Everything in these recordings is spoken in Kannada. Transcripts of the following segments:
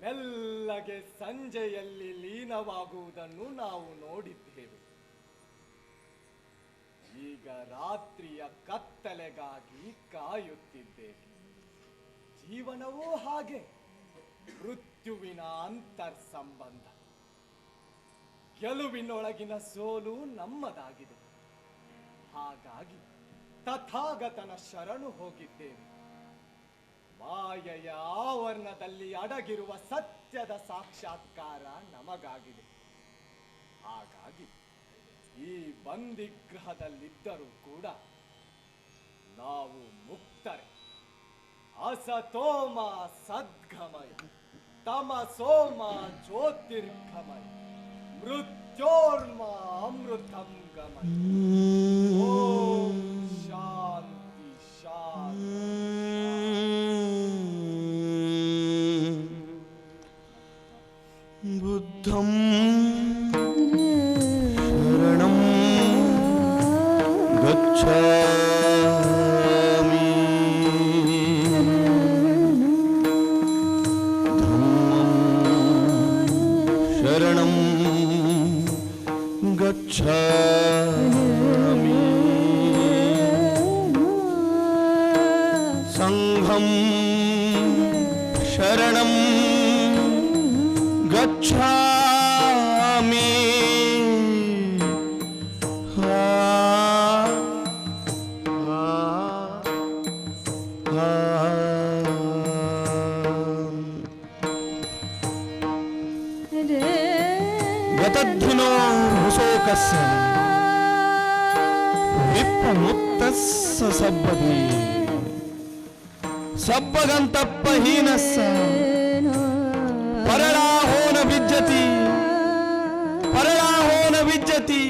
ಮೆಲ್ಲಗೆ ಸಂಜೆಯಲ್ಲಿ ಲೀನವಾಗುವುದನ್ನು ನಾವು ನೋಡಿದ್ದೇವೆ. ಈಗ ರಾತ್ರಿಯ ಕತ್ತಲೆಗಾಗಿ ಕಾಯುತ್ತಿದ್ದೇವೆ. ಜೀವನವೂ ಹಾಗೆ, ಮೃತ್ಯುವಿನ ಅಂತರ್ ಸಂಬಂಧ. ಗೆಲುವಿನೊಳಗಿನ ಸೋಲು ನಮ್ಮದಾಗಿದೆ. ಹಾಗಾಗಿ ತಥಾಗತನ ಶರಣು ಹೋಗಿದ್ದೇವೆ. ಮಾಯೆಯ ಆವರಣದಲ್ಲಿ ಅಡಗಿರುವ ಸತ್ಯದ ಸಾಕ್ಷಾತ್ಕಾರ ನಮಗಾಗಿದೆ. ಹಾಗಾಗಿ ಈ ಬಂದಿಗ್ರಹದಲ್ಲಿದ್ದರೂ ಕೂಡ ನಾವು ಮುಕ್ತರೆ. ಅಸತೋಮ ಸದ್ಗಮಯ, ತಮಸೋಮ ಜ್ಯೋತಿರ್ಗಮಯ, ಮೃತ್ಯೋರ್ಮ ಅಮೃತಂ ಗಮಯ. ಓಂ ಶಾಂತಿ ಶಾಂತಿ. ಬುದ್ಧಂ ಶರಣಂ ಗಚ್ಛಾಮಿ, ಧಮ್ಮಂ ಶರಣಂ ಗಚ್ಛಾಮಿ, ಸಂಘಂ ಶರಣಂ ಗಚ್ಛಾಮಿ. ಗತಧ್ವಿನೋ ಹುಸೋಕಸ್ಯ ವಿಪ್ಪಮುಕ್ತಸ್ಸ ಸಬ್ಬಧಿ, ಸಬ್ಬಗಂತಪ್ಪ ಹೀನಸ್ಸ ಪರಳಾಹೋ ನ ವಿಜ್ಜತಿ, ಪರಳಾಹೋ ನ ವಿಜ್ಜತಿ,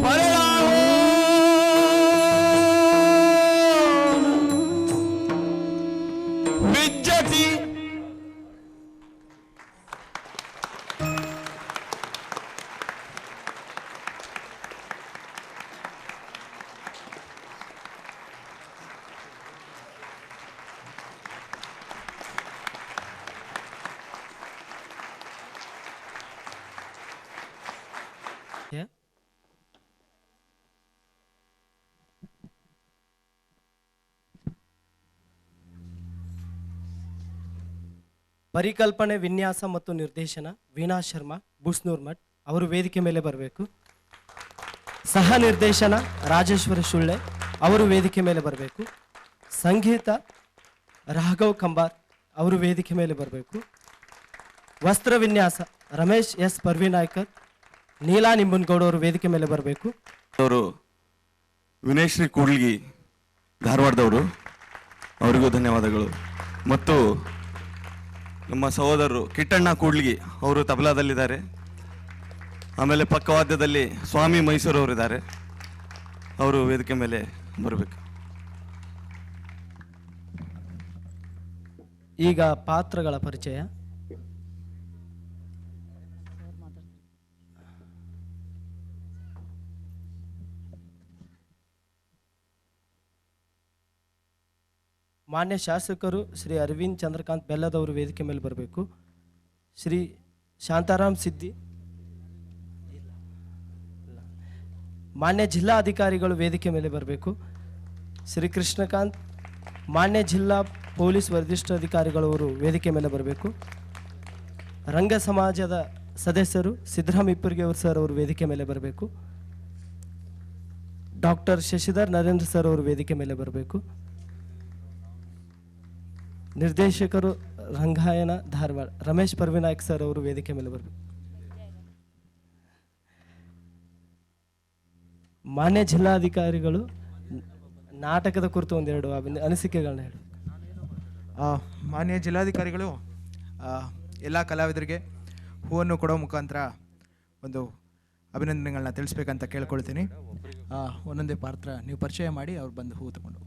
ಪರಳಾಹೋ ವಿಜ್ಜತಿ. ಪರಿಕಲ್ಪನೆ, ವಿನ್ಯಾಸ ಮತ್ತು ನಿರ್ದೇಶನ ವೀಣಾ ಶರ್ಮಾ ಬುಸ್ನೂರ್ ಮಠ್ ಅವರು ವೇದಿಕೆ ಮೇಲೆ ಬರಬೇಕು. ಸಹ ನಿರ್ದೇಶನ ರಾಜೇಶ್ವರ ಶುಳ್ಳೆ ಅವರು ವೇದಿಕೆ ಮೇಲೆ ಬರಬೇಕು. ಸಂಗೀತ ರಾಘವ್ ಕಂಬಾರ್ ಅವರು ವೇದಿಕೆ ಮೇಲೆ ಬರಬೇಕು. ವಸ್ತ್ರ ವಿನ್ಯಾಸ ರಮೇಶ್ ಎಸ್ ಪರ್ವಿನಾಯ್ಕರ್, ನೀಲಾ ನಿಂಬನಗೌಡ ಅವರು ವೇದಿಕೆ ಮೇಲೆ ಬರಬೇಕು. ಅವರು ವಿನಯಶ್ರೀ ಕೂಡ್ಲಿಗಿ ಧಾರವಾಡದವರು, ಅವರಿಗೂ ಧನ್ಯವಾದಗಳು. ಮತ್ತು ನಮ್ಮ ಸಹೋದರರು ಕಿಟ್ಟಣ್ಣ ಕೂಡ್ಲಿಗಿ ಅವರು ತಬಲಾದಲ್ಲಿದ್ದಾರೆ. ಆಮೇಲೆ ಪಕ್ಕವಾದ್ಯದಲ್ಲಿ ಸ್ವಾಮಿ ಮೈಸೂರು ಅವರಿದ್ದಾರೆ, ಅವರು ವೇದಿಕೆ ಮೇಲೆ ಬರಬೇಕು. ಈಗ ಪಾತ್ರಗಳ ಪರಿಚಯ. ಮಾನ್ಯ ಶಾಸಕರು ಶ್ರೀ ಅರವಿಂದ್ ಚಂದ್ರಕಾಂತ್ ಬೆಲ್ಲದವರು ವೇದಿಕೆ ಮೇಲೆ ಬರಬೇಕು. ಶ್ರೀ ಶಾಂತಾರಾಮ್ ಸಿದ್ದಿ, ಮಾನ್ಯ ಜಿಲ್ಲಾ ಅಧಿಕಾರಿಗಳು ವೇದಿಕೆ ಮೇಲೆ ಬರಬೇಕು. ಶ್ರೀ ಕೃಷ್ಣಕಾಂತ್, ಮಾನ್ಯ ಜಿಲ್ಲಾ ಪೊಲೀಸ್ ವರಿಷ್ಠಾಧಿಕಾರಿಗಳವರು ವೇದಿಕೆ ಮೇಲೆ ಬರಬೇಕು. ರಂಗ ಸಮಾಜದ ಸದಸ್ಯರು ಸಿದ್ದರಾಮ್ ಇಪ್ಪರ್ಗಿ ಅವರು ಸರ್ ಅವರು ವೇದಿಕೆ ಮೇಲೆ ಬರಬೇಕು. ಡಾಕ್ಟರ್ ಶಶಿಧರ್ ನರೇಂದ್ರ ಸರ್ ಅವರು ವೇದಿಕೆ ಮೇಲೆ ಬರಬೇಕು. ನಿರ್ದೇಶಕರು ರಂಗಾಯಣ ಧಾರವಾಡ ರಮೇಶ್ ಪರ್ವಿನಾಯ್ಕ್ ಸರ್ ಅವರು ವೇದಿಕೆ ಮೇಲೆ ಬರಬೇಕು. ಮಾನ್ಯ ಜಿಲ್ಲಾಧಿಕಾರಿಗಳು ನಾಟಕದ ಕುರಿತು ಒಂದೆರಡು ಅನಿಸಿಕೆಗಳನ್ನ ಹೇಳಿ. ಮಾನ್ಯ ಜಿಲ್ಲಾಧಿಕಾರಿಗಳು ಎಲ್ಲ ಕಲಾವಿದರಿಗೆ ಹೂವನ್ನು ಕೊಡೋ ಮುಖಾಂತರ ಒಂದು ಅಭಿನಂದನೆಗಳನ್ನ ತಿಳಿಸ್ಬೇಕಂತ ಕೇಳ್ಕೊಳ್ತೀನಿ. ಒಂದೊಂದೇ ಪಾತ್ರ ನೀವು ಪರಿಚಯ ಮಾಡಿ ಅವ್ರು ಬಂದು ಹೂ ತಗೊಂಡು.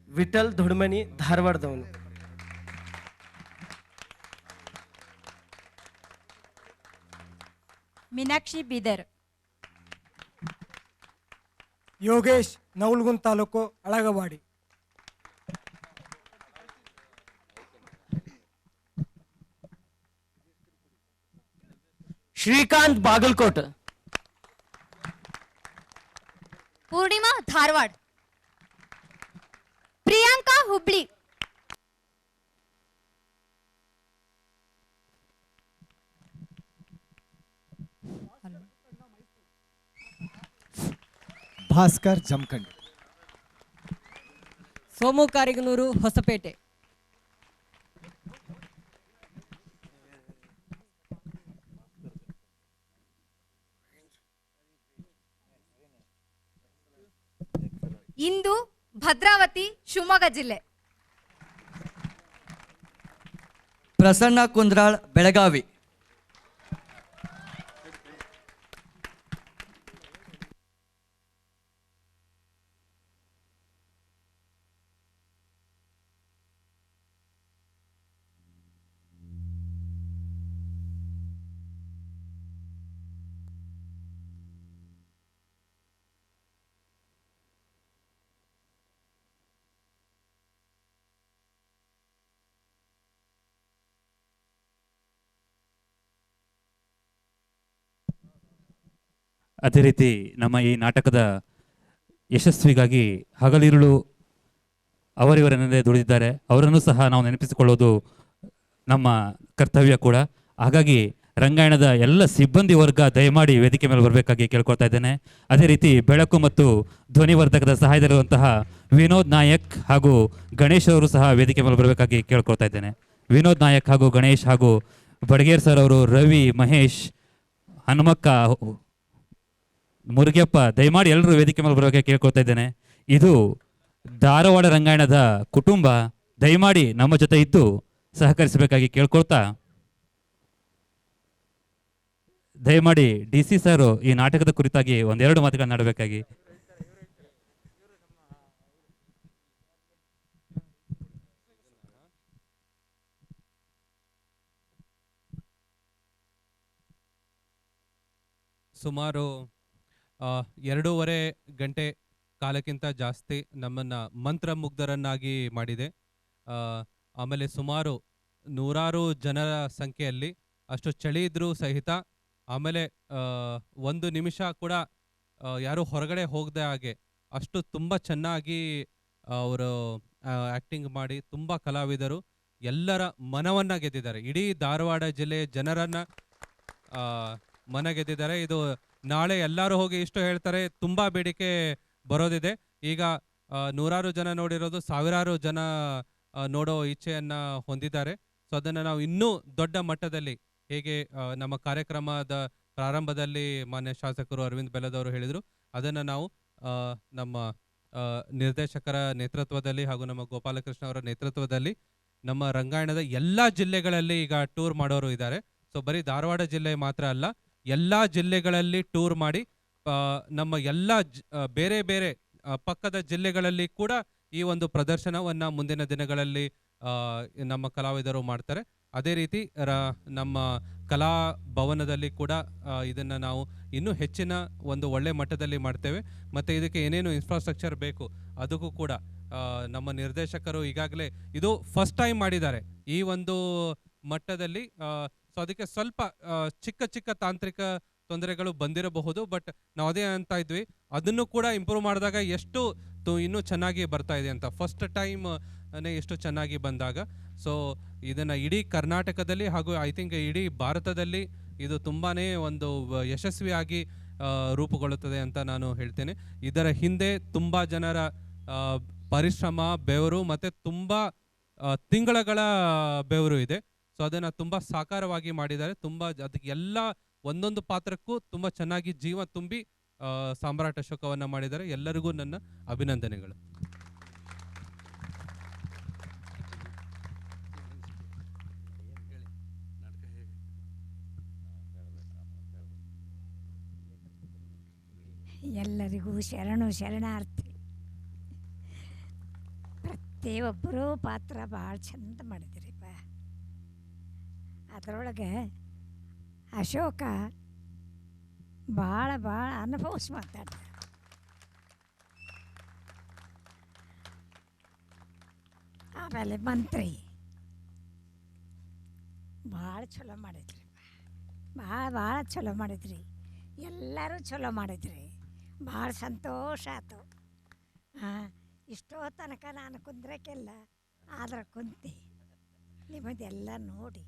ವಿಠಲ್ ದೊಡ್ಮನಿ ಧಾರವಾಡದವನು. ಮೀನಾಕ್ಷಿ ಬೀದರ್. ಯೋಗೇಶ್ ನವಲ್ಗುಂದ್ ತಾಲೂಕು ಅಳಗವಾಡಿ. ಶ್ರೀಕಾಂತ್ ಬಾಗಲಕೋಟ್, ಪೂರ್ಣಿಮಾ ಧಾರವಾಡ, ಪ್ರಿಯಾಂಕಾ ಹುಬ್ಳಿ, ಭಾಸ್ಕರ್ ಜಮಖಂಡಿ, ಸೋಮು ಕಾರಿಗನೂರು ಹೊಸಪೇಟೆ, ಇಂದು ಭದ್ರಾವತಿ ಶಿವಮೊಗ್ಗ ಜಿಲ್ಲೆ, ಪ್ರಸನ್ನ ಕುಂದ್ರಾಳ್ ಬೆಳಗಾವಿ, ಅದೇ ರೀತಿ ನಮ್ಮ ಈ ನಾಟಕದ ಯಶಸ್ವಿಗಾಗಿ ಹಗಲಿರುಳು ಅವರಿವರನ್ನೇ ದುಡಿದಿದ್ದಾರೆ. ಅವರನ್ನು ಸಹ ನಾವು ನೆನಪಿಸಿಕೊಳ್ಳೋದು ನಮ್ಮ ಕರ್ತವ್ಯ ಕೂಡ. ಹಾಗಾಗಿ ರಂಗಾಯಣದ ಎಲ್ಲ ಸಿಬ್ಬಂದಿ ವರ್ಗ ದಯಮಾಡಿ ವೇದಿಕೆ ಮೇಲೆ ಬರಬೇಕಾಗಿ ಕೇಳ್ಕೊಳ್ತಾ ಇದ್ದೇನೆ. ಅದೇ ರೀತಿ ಬೆಳಕು ಮತ್ತು ಧ್ವನಿವರ್ಧಕದ ಸಹಾಯದಲ್ಲಿರುವಂತಹ ವಿನೋದ್ ನಾಯಕ್ ಹಾಗೂ ಗಣೇಶ್ ಅವರು ಸಹ ವೇದಿಕೆ ಮೇಲೆ ಬರಬೇಕಾಗಿ ಕೇಳ್ಕೊಳ್ತಾ ಇದ್ದೇನೆ. ವಿನೋದ್ ನಾಯಕ್ ಹಾಗೂ ಗಣೇಶ್ ಹಾಗೂ ಬಡಗೇರ್ ಸರ್ ಅವರು, ರವಿ, ಮಹೇಶ್, ಹನುಮಕ್ಕ, ಮುರುಗಪ್ಪ ದಯಮಾಡಿ ಎಲ್ಲರೂ ವೇದಿಕೆ ಮೇಲೆ ಬರಬೇಕಾಗಿ ಕೇಳ್ಕೊಳ್ತಾ ಇದ್ದೇನೆ. ಇದು ಧಾರವಾಡ ರಂಗಾಯಣದ ಕುಟುಂಬ. ದಯಮಾಡಿ ನಮ್ಮ ಜೊತೆ ಇದ್ದು ಸಹಕರಿಸಬೇಕಾಗಿ ಕೇಳ್ಕೊಳ್ತಾ, ದಯಮಾಡಿ DC ಸರ್ ಈ ನಾಟಕದ ಕುರಿತಾಗಿ ಒಂದೆರಡು ಮಾತುಗಳನ್ನು ಆಡಬೇಕಾಗಿ. ಸುಮಾರು 2.5 ಗಂಟೆ ಕಾಲಕ್ಕಿಂತ ಜಾಸ್ತಿ ನಮ್ಮನ್ನು ಮಂತ್ರಮುಗ್ಧರನ್ನಾಗಿ ಮಾಡಿದೆ. ಆಮೇಲೆ ಸುಮಾರು ನೂರಾರು ಜನರ ಸಂಖ್ಯೆಯಲ್ಲಿ, ಅಷ್ಟು ಚಳಿ ಇದ್ರೂ ಸಹಿತ, ಆಮೇಲೆ 1 ನಿಮಿಷ ಕೂಡ ಯಾರೂ ಹೊರಗಡೆ ಹೋಗದೆ ಹಾಗೆ ಅಷ್ಟು ತುಂಬ ಚೆನ್ನಾಗಿ ಅವರು ಆ್ಯಕ್ಟಿಂಗ್ ಮಾಡಿ, ತುಂಬ ಕಲಾವಿದರು ಎಲ್ಲರ ಮನವನ್ನು ಗೆದ್ದಿದ್ದಾರೆ. ಇಡೀ ಧಾರವಾಡ ಜಿಲ್ಲೆಯ ಜನರನ್ನು ಮನ ಗೆದ್ದಿದ್ದಾರೆ. ಇದು ನಾಳೆ ಎಲ್ಲರೂ ಹೋಗಿ ಇಷ್ಟು ಹೇಳ್ತಾರೆ, ತುಂಬ ಬೇಡಿಕೆ ಬರೋದಿದೆ. ಈಗ ನೂರಾರು ಜನ ನೋಡಿರೋದು, ಸಾವಿರಾರು ಜನ ನೋಡೋ ಇಚ್ಛೆಯನ್ನು ಹೊಂದಿದ್ದಾರೆ. ಸೊ ಅದನ್ನು ನಾವು ಇನ್ನೂ ದೊಡ್ಡ ಮಟ್ಟದಲ್ಲಿ, ಹೇಗೆ ನಮ್ಮ ಕಾರ್ಯಕ್ರಮದ ಪ್ರಾರಂಭದಲ್ಲಿ ಮಾನ್ಯ ಶಾಸಕರು ಅರವಿಂದ್ ಬೆಲ್ಲದವರು ಹೇಳಿದರು, ಅದನ್ನು ನಾವು ನಮ್ಮ ನಿರ್ದೇಶಕರ ನೇತೃತ್ವದಲ್ಲಿ ಹಾಗೂ ನಮ್ಮ ಗೋಪಾಲಕೃಷ್ಣ ಅವರ ನೇತೃತ್ವದಲ್ಲಿ ನಮ್ಮ ರಂಗಾಯಣದ ಎಲ್ಲ ಜಿಲ್ಲೆಗಳಲ್ಲಿ ಈಗ ಟೂರ್ ಮಾಡೋರು ಇದ್ದಾರೆ. ಸೊ ಬರೀ ಧಾರವಾಡ ಜಿಲ್ಲೆ ಮಾತ್ರ ಅಲ್ಲ, ಎಲ್ಲ ಜಿಲ್ಲೆಗಳಲ್ಲಿ ಟೂರ್ ಮಾಡಿ ನಮ್ಮ ಎಲ್ಲ ಬೇರೆ ಬೇರೆ ಪಕ್ಕದ ಜಿಲ್ಲೆಗಳಲ್ಲಿ ಕೂಡ ಈ ಒಂದು ಪ್ರದರ್ಶನವನ್ನು ಮುಂದಿನ ದಿನಗಳಲ್ಲಿ ನಮ್ಮ ಕಲಾವಿದರು ಮಾಡ್ತಾರೆ. ಅದೇ ರೀತಿ ನಮ್ಮ ಕಲಾ ಭವನದಲ್ಲಿ ಕೂಡ ಇದನ್ನು ನಾವು ಇನ್ನೂ ಹೆಚ್ಚಿನ ಒಂದು ಒಳ್ಳೆ ಮಟ್ಟದಲ್ಲಿ ಮಾಡ್ತೇವೆ. ಮತ್ತು ಇದಕ್ಕೆ ಏನೇನು ಇನ್ಫ್ರಾಸ್ಟ್ರಕ್ಚರ್ ಬೇಕು ಅದಕ್ಕೂ ಕೂಡ ನಮ್ಮ ನಿರ್ದೇಶಕರು ಈಗಾಗಲೇ ಇದು ಫಸ್ಟ್ ಟೈಮ್ ಮಾಡಿದ್ದಾರೆ ಈ ಒಂದು ಮಟ್ಟದಲ್ಲಿ. ಸೊ ಅದಕ್ಕೆ ಸ್ವಲ್ಪ ಚಿಕ್ಕ ಚಿಕ್ಕ ತಾಂತ್ರಿಕ ತೊಂದರೆಗಳು ಬಂದಿರಬಹುದು, ಬಟ್ ನಾವು ಅದೇ ಅಂತ ಇದ್ವಿ, ಅದನ್ನು ಕೂಡ ಇಂಪ್ರೂವ್ ಮಾಡಿದಾಗ ಎಷ್ಟು ಇನ್ನೂ ಚೆನ್ನಾಗಿ ಬರ್ತಾ ಇದೆ ಅಂತ. ಫಸ್ಟ್ ಟೈಮ್ ಎಷ್ಟು ಚೆನ್ನಾಗಿ ಬಂದಾಗ, ಸೊ ಇದನ್ನು ಇಡೀ ಕರ್ನಾಟಕದಲ್ಲಿ ಹಾಗೂ ಐ ಥಿಂಕ್ ಇಡೀ ಭಾರತದಲ್ಲಿ ಇದು ತುಂಬಾ ಒಂದು ಯಶಸ್ವಿಯಾಗಿ ರೂಪುಗೊಳ್ಳುತ್ತದೆ ಅಂತ ನಾನು ಹೇಳ್ತೇನೆ. ಇದರ ಹಿಂದೆ ತುಂಬ ಜನರ ಪರಿಶ್ರಮ, ಬೆವರು ಮತ್ತು ತುಂಬ ತಿಂಗಳ ಬೆವರು ಇದೆ. ಸೊ ಅದನ್ನು ತುಂಬ ಸಾಕಾರವಾಗಿ ಮಾಡಿದ್ದಾರೆ. ತುಂಬ ಅದಕ್ಕೆ ಎಲ್ಲ ಒಂದೊಂದು ಪಾತ್ರಕ್ಕೂ ತುಂಬ ಚೆನ್ನಾಗಿ ಜೀವ ತುಂಬಿ ಸಾಮ್ರಾಟ್ ಅಶೋಕವನ್ನು ಮಾಡಿದ್ದಾರೆ. ಎಲ್ಲರಿಗೂ ನನ್ನ ಅಭಿನಂದನೆಗಳು. ಎಲ್ಲರಿಗೂ ಶರಣು ಶರಣಾರ್ಥಿ. ಪ್ರತಿಯೊಬ್ಬರೂ ಪಾತ್ರ ಭಾಳ ಚಂದ ಮಾಡಿದಿರಿಪ್ಪ. ಅದರೊಳಗೆ ಅಶೋಕ ಭಾಳ ಅನುಭವಿಸಿ ಮಾತಾಡ್ತಾರೆ. ಆಮೇಲೆ ಮಂತ್ರಿ ಭಾಳ ಚಲೋ ಮಾಡಿದ್ರಿಪ್ಪ. ಭಾಳ ಚಲೋ ಮಾಡಿದ್ರಿ, ಎಲ್ಲರೂ ಚಲೋ ಮಾಡಿದ್ರಿ, ಭಾಳ ಸಂತೋಷ ಆಯ್ತು. ಹಾಂ, ಇಷ್ಟೋ ತನಕ ನಾನು ಕುಂದ್ರಕ್ಕೆಲ್ಲ, ಆದ್ರೆ ಕುಂತೆ ನಿಮ್ಮದೆಲ್ಲ ನೋಡಿ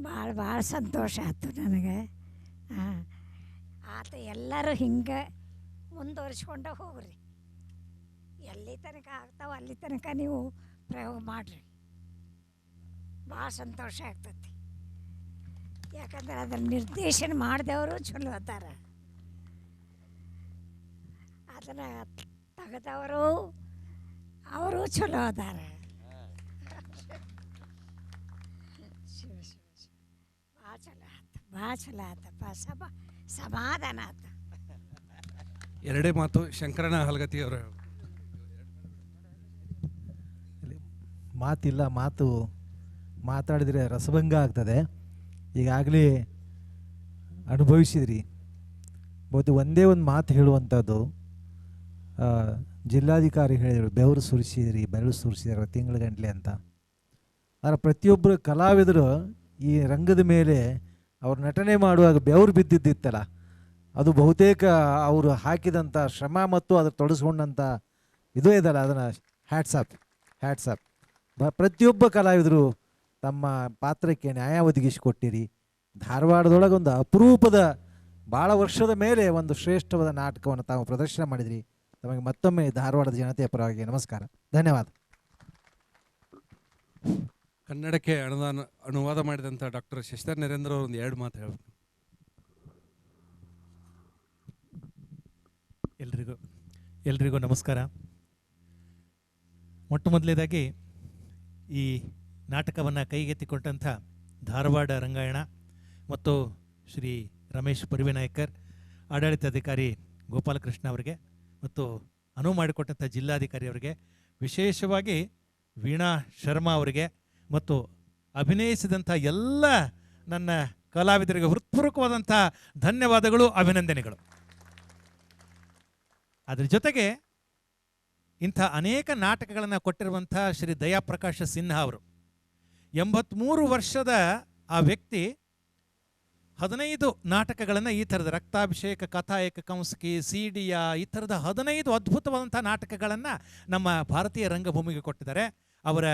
ಭಾಳ ಸಂತೋಷ ಆಯ್ತು ನನಗೆ. ಹಾಂ, ಆತ ಎಲ್ಲರೂ ಹಿಂಗೆ ಮುಂದುವರಿಸ್ಕೊಂಡು ಹೋಗ್ರಿ, ಎಲ್ಲಿ ತನಕ ಆಗ್ತಾವೆ ಅಲ್ಲಿ ತನಕ ನೀವು ಪ್ರಯೋಗ ಮಾಡಿರಿ, ಭಾಳ ಸಂತೋಷ ಆಗ್ತತಿ. ಯಾಕಂದ್ರೆ ಅದನ್ನು ನಿರ್ದೇಶನ ಮಾಡಿದವರು ಚಲೋ ಅದಾರ, ಅದನ್ನು ತೆಗೆದವರು ಅವರು ಚಲೋ ಅದಾರ. ಭಾಳ ಚಲೋ ಆಯ್ತು, ಭಾಳ ಚಲೋ ಆಯ್ತಪ್ಪ, ಸಮಾಧಾನ ಆಯ್ತು. ಎರಡೇ ಮಾತು ಶಂಕರಣ್ಣ ಹಲಗತ್ತಿಯವರ. ಮಾತಿಲ್ಲ, ಮಾತಾಡಿದರೆ ರಸಭಂಗ ಆಗ್ತದೆ. ಈಗಾಗಲೇ ಅನುಭವಿಸಿದ್ರಿ. ಬಹುತೇಕ ಒಂದೇ ಒಂದು ಮಾತು ಹೇಳುವಂಥದ್ದು, ಜಿಲ್ಲಾಧಿಕಾರಿ ಹೇಳಿದರು, ಬೆವರು ಸುರಿಸಿದ್ರಿ, ಬೆರಳು ಸುರಿಸಿದಾರೆ ತಿಂಗಳ ಗಂಟಲೆ ಅಂತ. ಆದರೆ ಪ್ರತಿಯೊಬ್ಬರು ಕಲಾವಿದರು ಈ ರಂಗದ ಮೇಲೆ ಅವ್ರು ನಟನೆ ಮಾಡುವಾಗ ಬೆವರು ಬಿದ್ದಿದ್ದಿತ್ತಲ್ಲ, ಅದು ಬಹುತೇಕ ಅವರು ಹಾಕಿದಂಥ ಶ್ರಮ ಮತ್ತು ಅದ್ರ ತೊಡಸ್ಕೊಂಡಂಥ ಇದು ಇದಲ್ಲ, ಅದನ್ನು ಹ್ಯಾಟ್ಸಪ್. ಪ್ರತಿಯೊಬ್ಬ ಕಲಾವಿದರು ತಮ್ಮ ಪಾತ್ರಕ್ಕೆ ನ್ಯಾಯ ಒದಗಿಸಿಕೊಟ್ಟಿರಿ. ಧಾರವಾಡದೊಳಗೆ ಒಂದು ಅಪರೂಪದ ಭಾಳ ವರ್ಷದ ಮೇಲೆ ಒಂದು ಶ್ರೇಷ್ಠವಾದ ನಾಟಕವನ್ನು ತಾವು ಪ್ರದರ್ಶನ ಮಾಡಿದ್ರಿ. ತಮಗೆ ಮತ್ತೊಮ್ಮೆ ಧಾರವಾಡದ ಜನತೆಯ ಪರವಾಗಿ ನಮಸ್ಕಾರ, ಧನ್ಯವಾದ. ಕನ್ನಡಕ್ಕೆ ಅನುವಾದ ಮಾಡಿದಂಥ ಡಾಕ್ಟರ್ ಶಶಿಧರ್ ನರೇಂದ್ರ ಅವರು ಒಂದು 2 ಮಾತು ಹೇಳ್ಬೇಕು. ಎಲ್ರಿಗೂ ನಮಸ್ಕಾರ. ಮೊಟ್ಟ ಮೊದಲನೇದಾಗಿ ಈ ನಾಟಕವನ್ನು ಕೈಗೆತ್ತಿಕೊಂಡಂಥ ಧಾರವಾಡ ರಂಗಾಯಣ ಮತ್ತು ಶ್ರೀ ರಮೇಶ್ ಪರಿವಿನಾಯಕರ್, ಆಡಳಿತಾಧಿಕಾರಿ ಗೋಪಾಲಕೃಷ್ಣ ಅವರಿಗೆ ಮತ್ತು ಅನುವು ಮಾಡಿಕೊಟ್ಟಂಥ ಜಿಲ್ಲಾಧಿಕಾರಿ ಅವರಿಗೆ, ವಿಶೇಷವಾಗಿ ವೀಣಾ ಶರ್ಮಾ ಅವರಿಗೆ ಮತ್ತು ಅಭಿನಯಿಸಿದಂಥ ಎಲ್ಲ ನನ್ನ ಕಲಾವಿದರಿಗೆ ಹೃತ್ಪೂರ್ವಕವಾದಂಥ ಧನ್ಯವಾದಗಳು, ಅಭಿನಂದನೆಗಳು. ಅದರ ಜೊತೆಗೆ ಇಂಥ ಅನೇಕ ನಾಟಕಗಳನ್ನು ಕೊಟ್ಟಿರುವಂಥ ಶ್ರೀ ದಯಾಪ್ರಕಾಶ ಸಿನ್ಹಾ ಅವರು, 83 ವರ್ಷದ ಆ ವ್ಯಕ್ತಿ 15 ನಾಟಕಗಳನ್ನು, ಈ ಥರದ ರಕ್ತಾಭಿಷೇಕ, ಕಥಾಯಕ ಕಂಸ್ಕಿ, ಸಿಡಿಯಾ, ಈ ಥರದ 15 ಅದ್ಭುತವಾದಂಥ ನಾಟಕಗಳನ್ನು ನಮ್ಮ ಭಾರತೀಯ ರಂಗಭೂಮಿಗೆ ಕೊಟ್ಟಿದ್ದಾರೆ. ಅವರ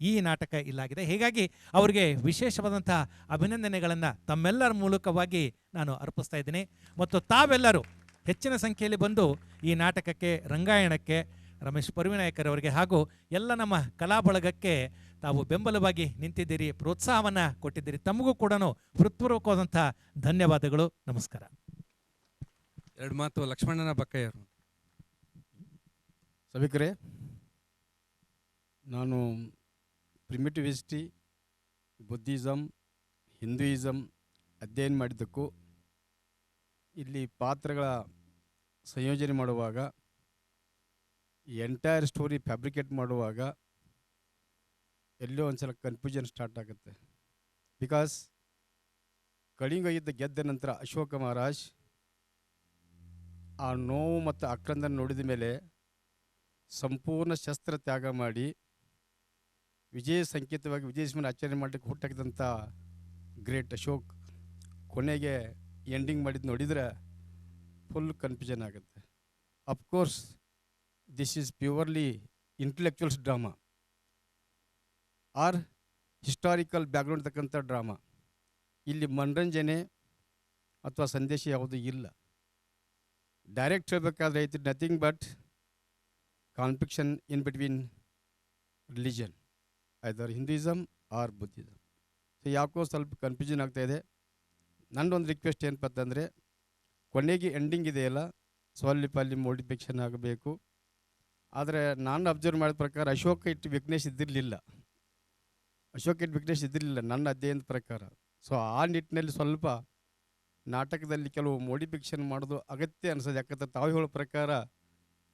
ಈ ನಾಟಕ ಇಲ್ಲಾಗಿದೆ. ಹೀಗಾಗಿ ಅವರಿಗೆ ವಿಶೇಷವಾದಂಥ ಅಭಿನಂದನೆಗಳನ್ನು ತಮ್ಮೆಲ್ಲರ ಮೂಲಕವಾಗಿ ನಾನು ಅರ್ಪಿಸ್ತಾ ಇದ್ದೀನಿ. ಮತ್ತು ತಾವೆಲ್ಲರೂ ಹೆಚ್ಚಿನ ಸಂಖ್ಯೆಯಲ್ಲಿ ಬಂದು ಈ ನಾಟಕಕ್ಕೆ, ರಂಗಾಯಣಕ್ಕೆ, ರಮೇಶ್ ಪರಿವಿನಾಯಕರ್ ಅವರಿಗೆ ಹಾಗೂ ಎಲ್ಲ ನಮ್ಮ ಕಲಾ ಬಳಗಕ್ಕೆ ತಾವು ಬೆಂಬಲವಾಗಿ ನಿಂತಿದ್ದೀರಿ, ಪ್ರೋತ್ಸಾಹವನ್ನು ಕೊಟ್ಟಿದ್ದೀರಿ. ತಮಗೂ ಕೂಡ ಹೃತ್ಪೂರ್ವಕವಾದಂಥ ಧನ್ಯವಾದಗಳು. ನಮಸ್ಕಾರ. 2 ಮಾತು ಲಕ್ಷ್ಮಣನ ಬಕ್ಕಯ್ಯರು. ಸಭಿಕರೇ, ನಾನು ಪ್ರಿಮಿಟಿವ್ ಹಿಸ್ಟ್ರಿ, ಬುದ್ಧಿಸಮ್, ಹಿಂದೂಯಿಸಮ್ ಅಧ್ಯಯನ ಮಾಡಿದ್ದಕ್ಕೂ ಇಲ್ಲಿ ಪಾತ್ರಗಳ ಸಂಯೋಜನೆ ಮಾಡುವಾಗ, ಎಂಟೈರ್ ಸ್ಟೋರಿ ಫ್ಯಾಬ್ರಿಕೇಟ್ ಮಾಡುವಾಗ ಎಲ್ಲೋ ಒಂದ್ಸಲ ಕನ್ಫ್ಯೂಷನ್ ಸ್ಟಾರ್ಟ್ ಆಗುತ್ತೆ. ಬಿಕಾಸ್ ಕಳಿಂಗ ಯುದ್ಧ ಗೆದ್ದ ನಂತರ ಅಶೋಕ ಮಹಾರಾಜ್ ಆ ನೋವು ಮತ್ತು ಆಕ್ರಂದನ ನೋಡಿದ ಮೇಲೆ ಸಂಪೂರ್ಣ ಶಸ್ತ್ರ ತ್ಯಾಗ ಮಾಡಿ ವಿಜಯ ಸಂಕೇತವಾಗಿ ವಿಜಯದಶಮಿನ ಆಚರಣೆ ಮಾಡಲಿಕ್ಕೆ ಹುಟ್ಟಾಕಿದಂಥ ಗ್ರೇಟ್ ಅಶೋಕ್ ಕೊನೆಗೆ ಎಂಡಿಂಗ್ ಮಾಡಿದ್ದು ನೋಡಿದರೆ ಫುಲ್ ಕನ್ಫ್ಯೂಷನ್ ಆಗುತ್ತೆ. Of course this is purely intellectuals drama or historical background ತಕ್ಕಂಥ ಡ್ರಾಮಾ. ಇಲ್ಲಿ ಮನರಂಜನೆ ಅಥವಾ ಸಂದೇಶ ಯಾವುದೂ ಇಲ್ಲ. ಡೈರೆಕ್ಟ್ ಹೇಳಬೇಕಾದ್ರೆ it nothing but confliction in between religion, either Hinduism or Buddhism. So ಯಾಕೋ ಸ್ವಲ್ಪ ಕನ್ಫ್ಯೂಷನ್ ಆಗ್ತಾಯಿದೆ. ನನ್ನೊಂದು ರಿಕ್ವೆಸ್ಟ್ ಏನಪ್ಪ ಅಂತಂದರೆ, ಕೊನೆಗೆ ಎಂಡಿಂಗ್ ಇದೆಯಲ್ಲ, ಸ್ವಲ್ಪ ಅಲ್ಲಿ ಮೋಡಿಫಿಕೇಷನ್ ಆಗಬೇಕು. ಆದರೆ ನಾನು ಅಬ್ಸರ್ವ್ ಮಾಡಿದ ಪ್ರಕಾರ ಅಶೋಕ ಇಟ್ಟು ವಿಘ್ನೇಶ್ ಇದ್ದಿರಲಿಲ್ಲ, ನನ್ನ ಅಧ್ಯಯನದ ಪ್ರಕಾರ. ಸೊ ಆ ನಿಟ್ಟಿನಲ್ಲಿ ಸ್ವಲ್ಪ ನಾಟಕದಲ್ಲಿ ಕೆಲವು ಮೋಡಿಫಿಕೇಷನ್ ಮಾಡೋದು ಅಗತ್ಯ ಅನಿಸೋದು. ಯಾಕಂದ್ರೆ ತಾವು ಹೇಳೋ ಪ್ರಕಾರ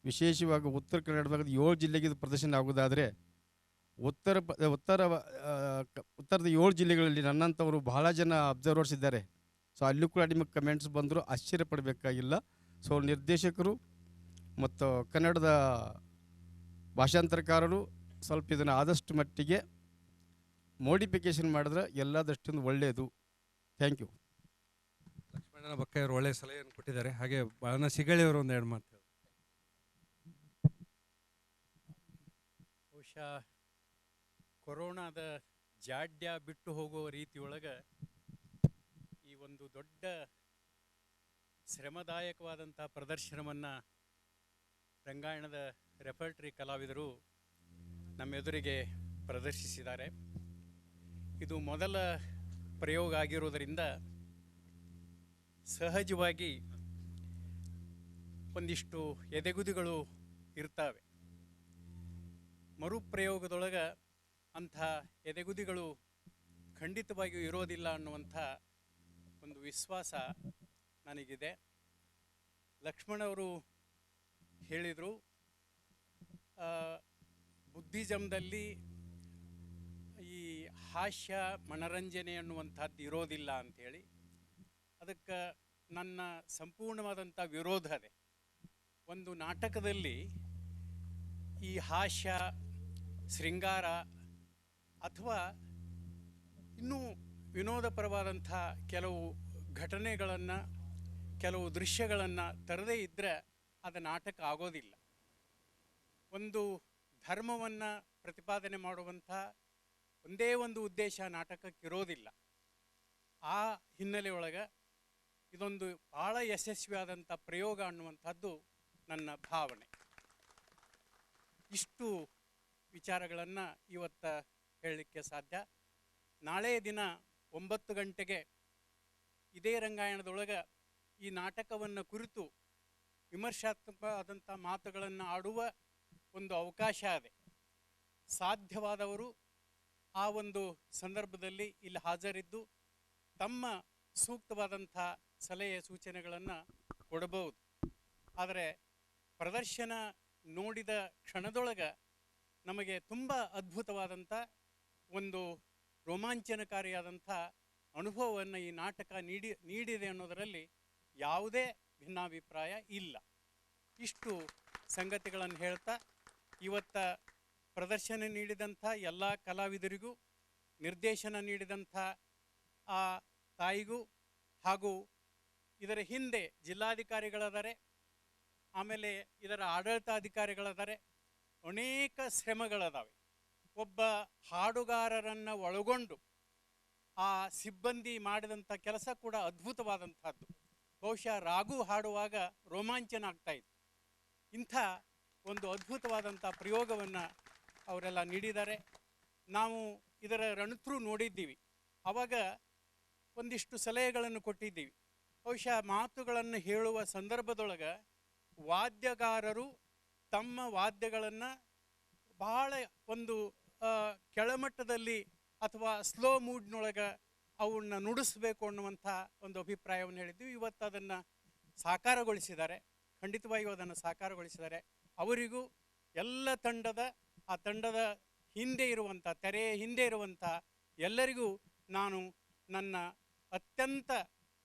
ವಿಶೇಷವಾಗಿ ಉತ್ತರ ಕನ್ನಡ ಭಾಗದ 7 ಜಿಲ್ಲೆಗೆ ಇದು ಪ್ರದರ್ಶನ ಆಗೋದಾದರೆ ಉತ್ತರದ 7 ಜಿಲ್ಲೆಗಳಲ್ಲಿ ನನ್ನಂಥವರು ಬಹಳ ಜನ ಅಬ್ಸರ್ವರ್ಸ್ ಇದ್ದಾರೆ. ಸೊ ಅಲ್ಲೂ ಕೂಡ ನಿಮಗೆ ಕಮೆಂಟ್ಸ್ ಬಂದರೂ ಆಶ್ಚರ್ಯಪಡಬೇಕಾಗಿಲ್ಲ. ಸೊ ನಿರ್ದೇಶಕರು ಮತ್ತು ಕನ್ನಡದ ಭಾಷಾಂತರಕಾರರು ಸ್ವಲ್ಪ ಇದನ್ನು ಆದಷ್ಟು ಮಟ್ಟಿಗೆ ಮೋಡಿಫಿಕೇಶನ್ ಮಾಡಿದ್ರೆ ಎಲ್ಲದಷ್ಟೊಂದು ಒಳ್ಳೆಯದು. Thank you. ಲಕ್ಷ್ಮಣನ ಬಕ್ಕಯ್ಯವರು ಒಳ್ಳೆಯ ಸಲಹೆಯನ್ನು ಕೊಟ್ಟಿದ್ದಾರೆ. ಹಾಗೆ ಬಾಳನ ಸಿಗಳಿಯವರು ಒಂದು ಎರಡು ಮಾತು. ಬಹುಶಃ ಕೊರೋನಾದ ಜಾಡ್ಯ ಬಿಟ್ಟು ಹೋಗುವ ರೀತಿಯೊಳಗೆ ಈ ಒಂದು ದೊಡ್ಡ ಶ್ರಮದಾಯಕವಾದಂಥ ಪ್ರದರ್ಶನವನ್ನು ರಂಗಾಯಣದ ರೆಪರ್ಟರಿ ಕಲಾವಿದರು ನಮ್ಮ ಎದುರಿಗೆ ಪ್ರದರ್ಶಿಸಿದ್ದಾರೆ. ಇದು ಮೊದಲ ಪ್ರಯೋಗ ಆಗಿರೋದರಿಂದ ಸಹಜವಾಗಿ ಒಂದಿಷ್ಟು ಎದೆಗುದಿಗಳು ಇರ್ತವೆ. ಮರುಪ್ರಯೋಗದೊಳಗೆ ಅಂಥ ಎದೆಗುದಿಗಳು ಖಂಡಿತವಾಗಿಯೂ ಇರೋದಿಲ್ಲ ಅನ್ನುವಂಥ ಒಂದು ವಿಶ್ವಾಸ ನನಗಿದೆ. ಲಕ್ಷ್ಮಣವರು ಹೇಳಿದರು, ಬುದ್ಧಿಸಮ್ದಲ್ಲಿ ಈ ಹಾಸ್ಯ ಮನರಂಜನೆ ಅನ್ನುವಂಥದ್ದು ಇರೋದಿಲ್ಲ ಅಂಥೇಳಿ. ಅದಕ್ಕೆ ನನ್ನ ಸಂಪೂರ್ಣವಾದಂಥ ವಿರೋಧ ಇದೆ. ಒಂದು ನಾಟಕದಲ್ಲಿ ಈ ಹಾಸ್ಯ, ಶೃಂಗಾರ ಅಥವಾ ಇನ್ನೂ ವಿನೋದಪರವಾದಂಥ ಕೆಲವು ಘಟನೆಗಳನ್ನು, ಕೆಲವು ದೃಶ್ಯಗಳನ್ನು ತರದೇ ಇದ್ದರೆ ಅದು ನಾಟಕ ಆಗೋದಿಲ್ಲ. ಒಂದು ಧರ್ಮವನ್ನು ಪ್ರತಿಪಾದನೆ ಮಾಡುವಂಥ ಒಂದೇ ಒಂದು ಉದ್ದೇಶ ನಾಟಕಕ್ಕಿರೋದಿಲ್ಲ. ಆ ಹಿನ್ನೆಲೆಯೊಳಗೆ ಇದೊಂದು ಭಾಳ ಯಶಸ್ವಿಯಾದಂಥ ಪ್ರಯೋಗ ಅನ್ನುವಂಥದ್ದು ನನ್ನ ಭಾವನೆ. ಇಷ್ಟು ವಿಚಾರಗಳನ್ನು ಇವತ್ತು ಹೇಳಲಿಕ್ಕೆ ಸಾಧ್ಯ. ನಾಳೆಯ ದಿನ 9 ಗಂಟೆಗೆ ಇದೇ ರಂಗಾಯಣದೊಳಗೆ ಈ ನಾಟಕವನ್ನು ಕುರಿತು ವಿಮರ್ಶಾತ್ಮಕವಾದಂಥ ಮಾತುಗಳನ್ನು ಆಡುವ ಒಂದು ಅವಕಾಶ ಇದೆ. ಸಾಧ್ಯವಾದವರು ಆ ಒಂದು ಸಂದರ್ಭದಲ್ಲಿ ಇಲ್ಲಿ ಹಾಜರಿದ್ದು ತಮ್ಮ ಸೂಕ್ತವಾದಂಥ ಸಲಹೆ ಸೂಚನೆಗಳನ್ನು ಕೊಡಬಹುದು. ಆದರೆ ಪ್ರದರ್ಶನ ನೋಡಿದ ಕ್ಷಣದೊಳಗೆ ನಮಗೆ ತುಂಬ ಅದ್ಭುತವಾದಂಥ ಒಂದು ರೋಮಾಂಚನಕಾರಿಯಾದಂಥ ಅನುಭವವನ್ನು ಈ ನಾಟಕ ನೀಡಿದೆ ಅನ್ನೋದರಲ್ಲಿ ಯಾವುದೇ ಭಿನ್ನಾಭಿಪ್ರಾಯ ಇಲ್ಲ. ಇಷ್ಟು ಸಂಗತಿಗಳನ್ನು ಹೇಳ್ತಾ ಇವತ್ತ ಪ್ರದರ್ಶನ ನೀಡಿದಂಥ ಎಲ್ಲ ಕಲಾವಿದರಿಗೂ, ನಿರ್ದೇಶನ ನೀಡಿದಂಥ ಆ ತಾಯಿಗೂ, ಹಾಗೂ ಇದರ ಹಿಂದೆ ಜಿಲ್ಲಾಧಿಕಾರಿಗಳದಾರೆ, ಆಮೇಲೆ ಇದರ ಆಡಳಿತಾಧಿಕಾರಿಗಳದಾರೆ, ಅನೇಕ ಶ್ರಮಗಳದಾವೆ. ಒಬ್ಬ ಹಾಡುಗಾರರನ್ನು ಒಳಗೊಂಡು ಆ ಸಿಬ್ಬಂದಿ ಮಾಡಿದಂಥ ಕೆಲಸ ಕೂಡ ಅದ್ಭುತವಾದಂಥದ್ದು. ಬಹುಶಃ ರಾಗು ಹಾಡುವಾಗ ರೋಮಾಂಚನ ಆಗ್ತಾಯಿತ್ತು. ಇಂಥ ಒಂದು ಅದ್ಭುತವಾದಂಥ ಪ್ರಯೋಗವನ್ನು ಅವರೆಲ್ಲ ನೀಡಿದ್ದಾರೆ. ನಾವು ಇದರ ರಣಥ್ರೂ ನೋಡಿದ್ದೀವಿ. ಆವಾಗ ಒಂದಿಷ್ಟು ಸಲಹೆಗಳನ್ನು ಕೊಟ್ಟಿದ್ದೀವಿ. ಬಹುಶಃ ಮಾತುಗಳನ್ನು ಹೇಳುವ ಸಂದರ್ಭದೊಳಗೆ ವಾದ್ಯಗಾರರು ತಮ್ಮ ವಾದ್ಯಗಳನ್ನು ಬಹಳ ಒಂದು ಕೆಳಮಟ್ಟದಲ್ಲಿ ಅಥವಾ ಸ್ಲೋ ಮೂಡ್ನೊಳಗೆ ಅವನ್ನ ನುಡಿಸ್ಬೇಕು ಅನ್ನುವಂಥ ಒಂದು ಅಭಿಪ್ರಾಯವನ್ನು ಹೇಳಿದ್ವಿ. ಇವತ್ತು ಅದನ್ನು ಸಾಕಾರಗೊಳಿಸಿದ್ದಾರೆ, ಖಂಡಿತವಾಗಿಯೂ ಅದನ್ನು ಸಾಕಾರಗೊಳಿಸಿದ್ದಾರೆ. ಅವರಿಗೂ ಎಲ್ಲ ಆ ತಂಡದ ಹಿಂದೆ ಇರುವಂಥ, ತೆರೆಯ ಹಿಂದೆ ಇರುವಂಥ ಎಲ್ಲರಿಗೂ ನಾನು ನನ್ನ ಅತ್ಯಂತ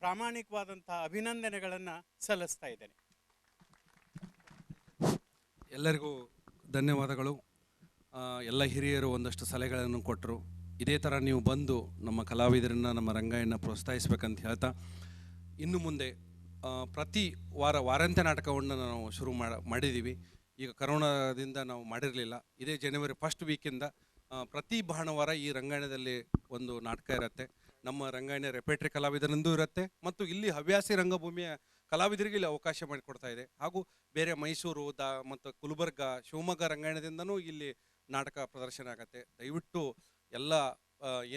ಪ್ರಾಮಾಣಿಕವಾದಂಥ ಅಭಿನಂದನೆಗಳನ್ನು ಸಲ್ಲಿಸ್ತಾ ಇದ್ದೇನೆ. ಎಲ್ಲರಿಗೂ ಧನ್ಯವಾದಗಳು. ಎಲ್ಲ ಹಿರಿಯರು ಒಂದಷ್ಟು ಸಲಹೆಗಳನ್ನು ಕೊಟ್ಟರು. ಇದೇ ಥರ ನೀವು ಬಂದು ನಮ್ಮ ಕಲಾವಿದರನ್ನು, ನಮ್ಮ ರಂಗಾಯಣ ಪ್ರೋತ್ಸಾಹಿಸ್ಬೇಕಂತ ಹೇಳ್ತಾ, ಇನ್ನು ಮುಂದೆ ಪ್ರತಿ ವಾರಾಂತ್ಯ ನಾಟಕವನ್ನು ನಾವು ಶುರು ಮಾಡಿದ್ದೀವಿ. ಈಗ ಕರೋನಾದಿಂದ ನಾವು ಮಾಡಿರಲಿಲ್ಲ. ಇದೇ ಜನವರಿ 1st ವೀಕಿಂದ ಪ್ರತಿ ಭಾನುವಾರ ಈ ರಂಗಾಯಣದಲ್ಲಿ ಒಂದು ನಾಟಕ ಇರುತ್ತೆ. ನಮ್ಮ ರಂಗಾಯಣ ರೆಪರ್ಟರಿ ಕಲಾವಿದರಿಂದೂ ಇರುತ್ತೆ, ಮತ್ತು ಇಲ್ಲಿ ಹವ್ಯಾಸಿ ರಂಗಭೂಮಿಯ ಕಲಾವಿದರಿಗೆ ಇಲ್ಲಿ ಅವಕಾಶ ಮಾಡಿಕೊಡ್ತಾ ಇದೆ. ಹಾಗೂ ಬೇರೆ ಮೈಸೂರು ಮತ್ತು ಗುಲ್ಬರ್ಗ, ಶಿವಮೊಗ್ಗ ರಂಗಾಯಣದಿಂದನೂ ಇಲ್ಲಿ ನಾಟಕ ಪ್ರದರ್ಶನ ಆಗುತ್ತೆ. ದಯವಿಟ್ಟು ಎಲ್ಲ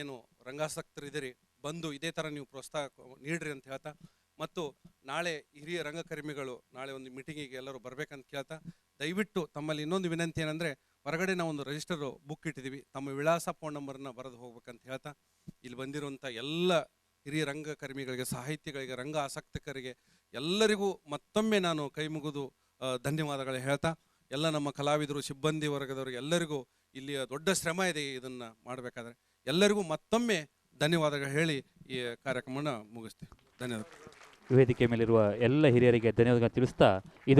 ಏನು ರಂಗಾಸಕ್ತರಿದ್ದೀರಿ ಬಂದು ಇದೇ ಥರ ನೀವು ಪ್ರೋತ್ಸಾಹ ನೀಡ್ರಿ ಅಂತ ಹೇಳ್ತಾ, ಮತ್ತು ನಾಳೆ ಹಿರಿಯ ರಂಗಕರ್ಮಿಗಳು ನಾಳೆ ಒಂದು ಮೀಟಿಂಗಿಗೆ ಎಲ್ಲರೂ ಬರಬೇಕಂತ ಕೇಳ್ತಾ, ದಯವಿಟ್ಟು ತಮ್ಮಲ್ಲಿ ಇನ್ನೊಂದು ವಿನಂತಿ ಏನಂದರೆ, ಹೊರಗಡೆ ನಾವು ಒಂದು ರಿಜಿಸ್ಟರ್ ಬುಕ್ ಇಟ್ಟಿದ್ದೀವಿ, ತಮ್ಮ ವಿಳಾಸ ಫೋನ್ ನಂಬರ್ನ ಬರೆದು ಹೋಗ್ಬೇಕಂತ ಹೇಳ್ತಾ, ಇಲ್ಲಿ ಬಂದಿರುವಂಥ ಎಲ್ಲ ಹಿರಿಯ ರಂಗಕರ್ಮಿಗಳಿಗೆ, ಸಾಹಿತಿಗಳಿಗೆ, ರಂಗ ಆಸಕ್ತಕರಿಗೆ ಎಲ್ಲರಿಗೂ ಮತ್ತೊಮ್ಮೆ ನಾನು ಕೈ ಮುಗಿದು ಧನ್ಯವಾದಗಳು ಹೇಳ್ತಾ, ಎಲ್ಲ ನಮ್ಮ ಕಲಾವಿದರು, ಸಿಬ್ಬಂದಿ ವರ್ಗದವರಿಗೆ ಎಲ್ಲರಿಗೂ ಇಲ್ಲಿ ದೊಡ್ಡ ಶ್ರಮ ಇದೆ ಇದನ್ನು ಮಾಡಬೇಕಾದ್ರೆ. ಎಲ್ಲರಿಗೂ ಮತ್ತೊಮ್ಮೆ ಧನ್ಯವಾದಗಳು ಹೇಳಿ ಈ ಕಾರ್ಯಕ್ರಮನ ಮುಗಿಸ್ತೀವಿ. ಧನ್ಯವಾದ. ವೇದಿಕೆ ಮೇಲಿರುವ ಎಲ್ಲ ಹಿರಿಯರಿಗೆ ಧನ್ಯವಾದಗಳು ತಿಳಿಸ್ತಾ ಇದು